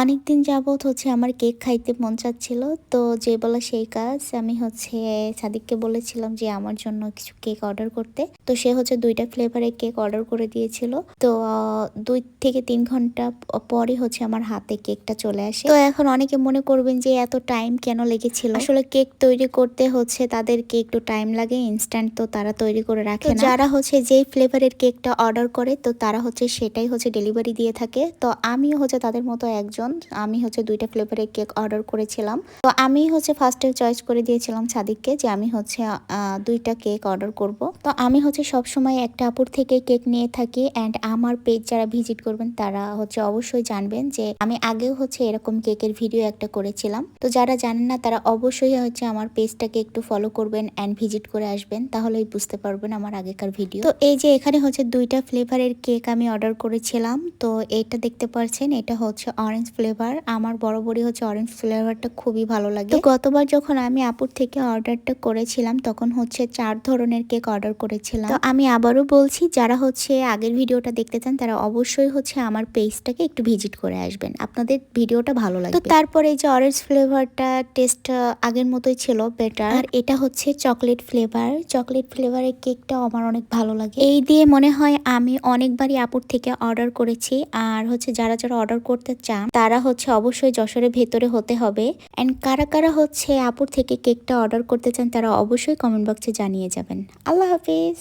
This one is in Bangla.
অনেকদিন যাবৎ আমার কেক খাইতে মন চাচ্ছিল। তো যে বলা সেই কাজ। আমি সাদিককে বলেছিলাম যে আমার জন্য কিছু কেক অর্ডার করতে। তো সে ২ টা ফ্লেভারের কেক অর্ডার করে দিয়েছিল। তো ২ থেকে ৩ ঘন্টা পরে আমার হাতে কেকটা চলে আসে। তো এখন অনেকে মনে করবেন যে এত টাইম কেন লেগেছিল? আসলে কেক তৈরি করতে তাদেরকে একটু টাইম লাগে। ইনস্ট্যান্ট তো তারা তৈরি করে রাখে না। যারা যেই ফ্লেভারের কেকটা অর্ডার করে তো তারা সেটাই ডেলিভারি দিয়ে থাকে। তো আমিও তাদের মতো একজন। আমি ২ টা ফ্লেভারের কেক অর্ডার করেছিলাম। তো আমি ফার্স্টে চয়েস করে দিয়েছিলাম সাদিককে যে আমি ২ টা কেক অর্ডার করব। তো আমি সবসময় একটা আপুর থেকে কেক নিয়ে থাকি অ্যান্ড আমার পেজ যারা ভিজিট করবেন তারা অবশ্যই জানবেন যে আমি আগেও এরকম কেকের ভিডিও একটা করেছিলাম। তো যারা জানেন না তারা অবশ্যই আমার পেজটাকে একটু ফলো করবেন অ্যান্ড ভিজিট করে আসবেন, তাহলেই বুঝতে পারবেন আমার আগেকার ভিডিও। তো এই যে এখানে ২ টা ফ্লেভারের কেক আমি অর্ডার করেছিলাম। তো এটা দেখতে পাচ্ছেন, এটা অরেঞ্জ ফ্লেভার। আমার বরাবরই অরেঞ্জ ফ্লেভারটা খুবই ভালো লাগে। তো গতবার যখন আমি আপুর থেকে অর্ডারটা করেছিলাম তখন ৪ ধরনের কেক অর্ডার করেছিলাম। তো আমি আবারও বলছি, যারা আগের ভিডিওটা দেখতে চান তারা অবশ্যই আমার পেজটাকে একটু ভিজিট করে আসবেন, আপনাদের ভিডিওটা ভালো লাগবে। তো তারপরে এই যে অরেঞ্জ ফ্লেভারটা টেস্ট আগের মতোই ছিল, বেটার। আর এটা চকলেট ফ্লেভার। চকলেট ফ্লেভারের কেকটাও আমার অনেক ভালো লাগে। এই দিয়ে মনে হয় আমি অনেকবারই আপুর থেকে অর্ডার করেছি। আর যারা যারা অর্ডার করতে চান তারা অবশ্যই যশোরের ভেতরে হতে হবে। এন্ড কারা কারা আপুর থেকে কেকটা অর্ডার করতে চান তারা অবশ্যই কমেন্ট বক্সে জানিয়ে যাবেন। আল্লাহ হাফিজ।